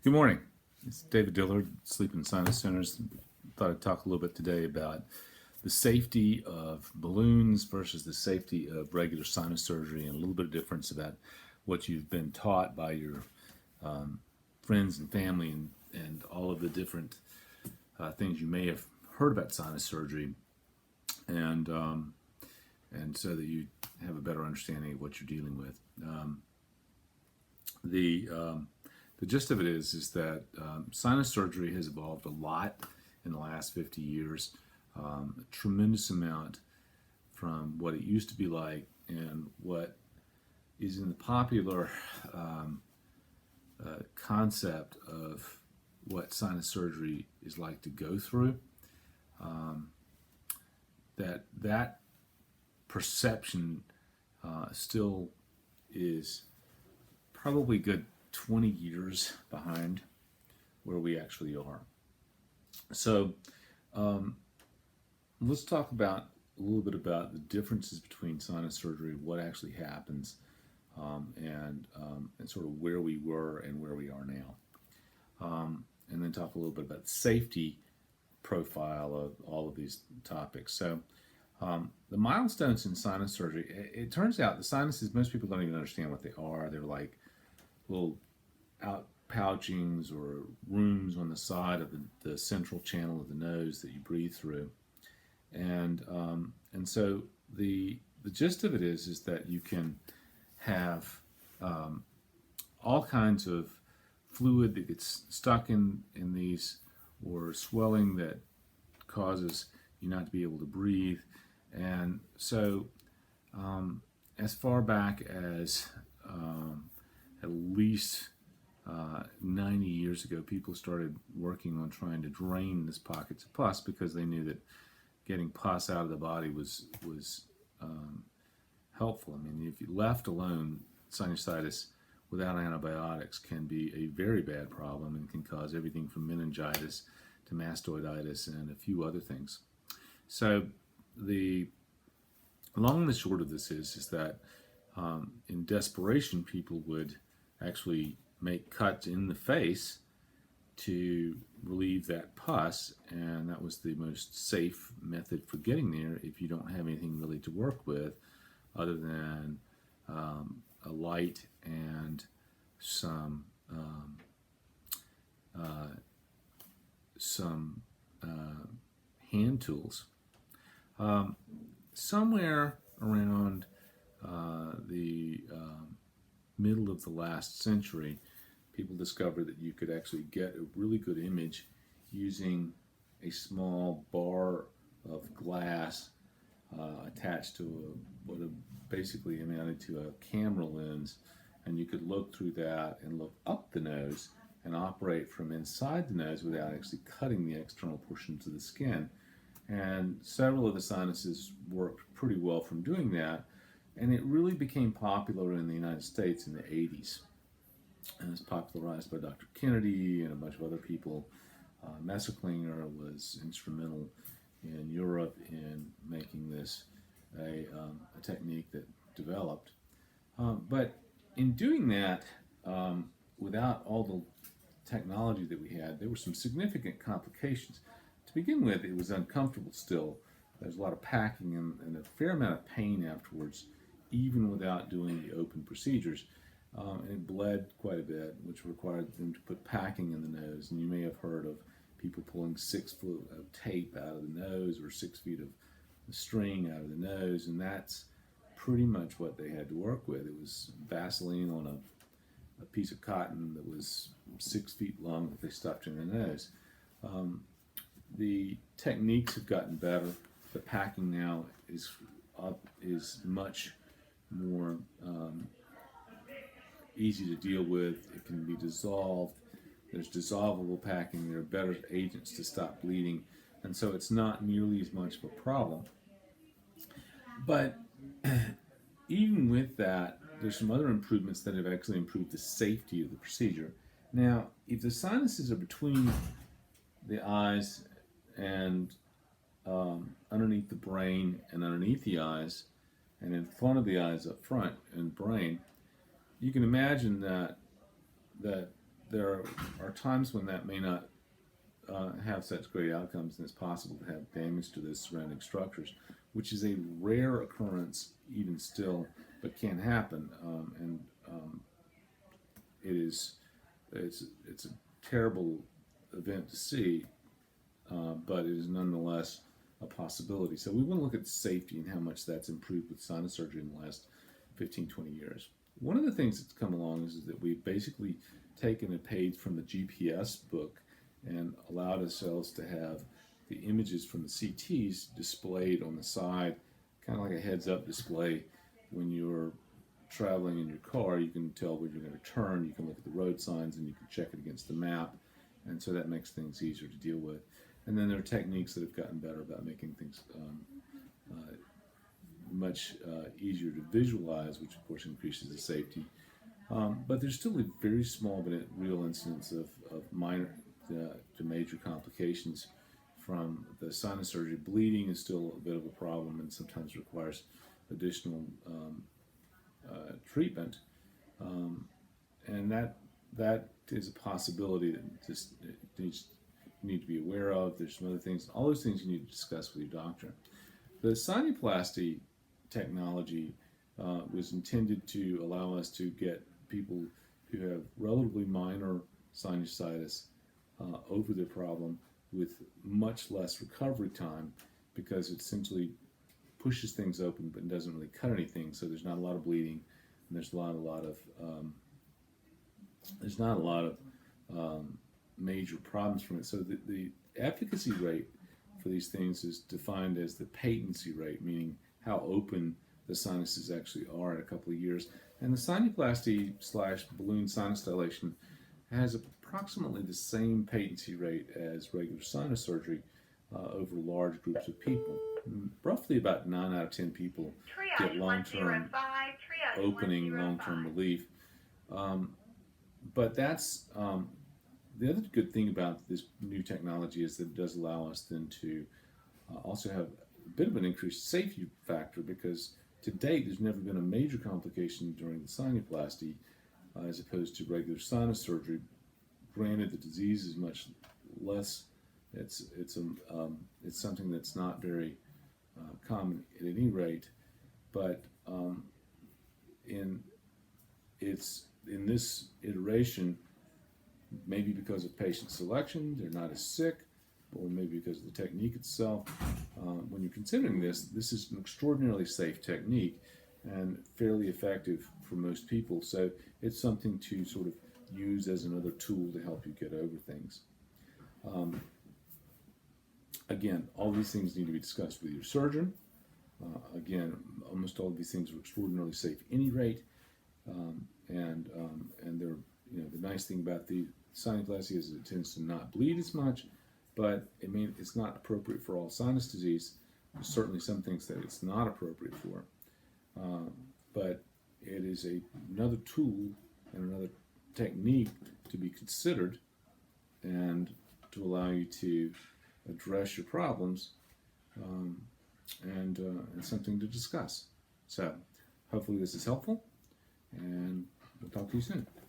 Good morning. It's David Dillard, Sleep and Sinus Centers. Thought I'd talk a little bit today about the safety of balloons versus the safety of regular sinus surgery, and a little bit of difference about what you've been taught by your friends and family, and all of the different things you may have heard about sinus surgery, and so that you have a better understanding of what you're dealing with. The gist of it is that sinus surgery has evolved a lot in the last 50 years, a tremendous amount from what it used to be like and what is in the popular concept of what sinus surgery is like to go through. That perception still is probably good 20 years behind where we actually are. So let's talk about a little bit about the differences between sinus surgery, what actually happens, and sort of where we were and where we are now. And then talk a little bit about the safety profile of all of these topics. So the milestones in sinus surgery, it turns out the sinuses, most people don't even understand what they are. They're like little out pouchings or rooms on the side of the central channel of the nose that you breathe through, and so the gist of it is that you can have all kinds of fluid that gets stuck in these, or swelling that causes you not to be able to breathe. And so as far back as at least 90 years ago, people started working on trying to drain these pockets of pus, because they knew that getting pus out of the body was helpful. I mean, if you left alone, sinusitis without antibiotics can be a very bad problem and can cause everything from meningitis to mastoiditis and a few other things. So the long and the short of this is that in desperation, people would actually make cuts in the face to relieve that pus, and that was the most safe method for getting there if you don't have anything really to work with other than a light and some hand tools. Somewhere around the middle of the last century, people discovered that you could actually get a really good image using a small bar of glass attached to what basically amounted to a camera lens, and you could look through that and look up the nose and operate from inside the nose without actually cutting the external portions of the skin. And several of the sinuses worked pretty well from doing that, and it really became popular in the United States in the 80s. And it was popularized by Dr. Kennedy and a bunch of other people. Messerklinger was instrumental in Europe in making this a technique that developed. But in doing that, without all the technology that we had, there were some significant complications. To begin with, it was uncomfortable still. There's a lot of packing and a fair amount of pain afterwards, even without doing the open procedures. And it bled quite a bit, which required them to put packing in the nose. And you may have heard of people pulling 6 foot of tape out of the nose, or 6 feet of string out of the nose, and that's pretty much what they had to work with. It was Vaseline on a piece of cotton that was 6 feet long that they stuffed in the nose. The techniques have gotten better. The packing now is much more easy to deal with. It can be dissolved. There's dissolvable packing. There are better agents to stop bleeding, and so it's not nearly as much of a problem. But even with that, there's some other improvements that have actually improved the safety of the procedure. Now, if the sinuses are between the eyes and underneath the brain and underneath the eyes and in front of the eyes up front and brain, you can imagine that there are times when that may not have such great outcomes, and it's possible to have damage to those surrounding structures, which is a rare occurrence even still, but can happen. And it's a terrible event to see, but it is nonetheless a possibility. So we want to look at safety and how much that's improved with sinus surgery in the last 15, 20 years. One of the things that's come along is that we've basically taken a page from the GPS book and allowed ourselves to have the images from the CTs displayed on the side, kind of like a heads-up display. When you're traveling in your car, you can tell where you're going to turn, you can look at the road signs, and you can check it against the map, and so that makes things easier to deal with. And then there are techniques that have gotten better about making things much easier to visualize, which of course increases the safety. But there's still a very small but real incidence of minor to major complications from the sinus surgery. Bleeding is still a bit of a problem and sometimes requires additional treatment, and that is a possibility that just you need to be aware of. There's some other things. All those things you need to discuss with your doctor. The sinuplasty technology was intended to allow us to get people who have relatively minor sinusitis over their problem with much less recovery time, because it essentially pushes things open but doesn't really cut anything. So there's not a lot of bleeding, and there's not a lot of major problems from it. So the efficacy rate for these things is defined as the patency rate, meaning how open the sinuses actually are at a couple of years. And the sinuplasty / balloon sinus dilation has approximately the same patency rate as regular sinus surgery over large groups of people. Roughly about 9 out of 10 people get long-term opening, long-term relief. But that's the other good thing about this new technology is that it does allow us then to also have a bit of an increased safety factor, because to date there's never been a major complication during the sinuplasty as opposed to regular sinus surgery. Granted, the disease is much less. It's something that's not very common at any rate, but in this iteration, maybe because of patient selection, they're not as sick, or maybe because of the technique itself. When you're considering this is an extraordinarily safe technique and fairly effective for most people. So it's something to sort of use as another tool to help you get over things. Again, all these things need to be discussed with your surgeon. Again, almost all of these things are extraordinarily safe at any rate, and they're, the nice thing about the sinuplasty is it tends to not bleed as much, but it's not appropriate for all sinus disease. There's certainly some things that it's not appropriate for, but it is another tool and another technique to be considered and to allow you to address your problems, and something to discuss. So hopefully this is helpful, and we'll talk to you soon.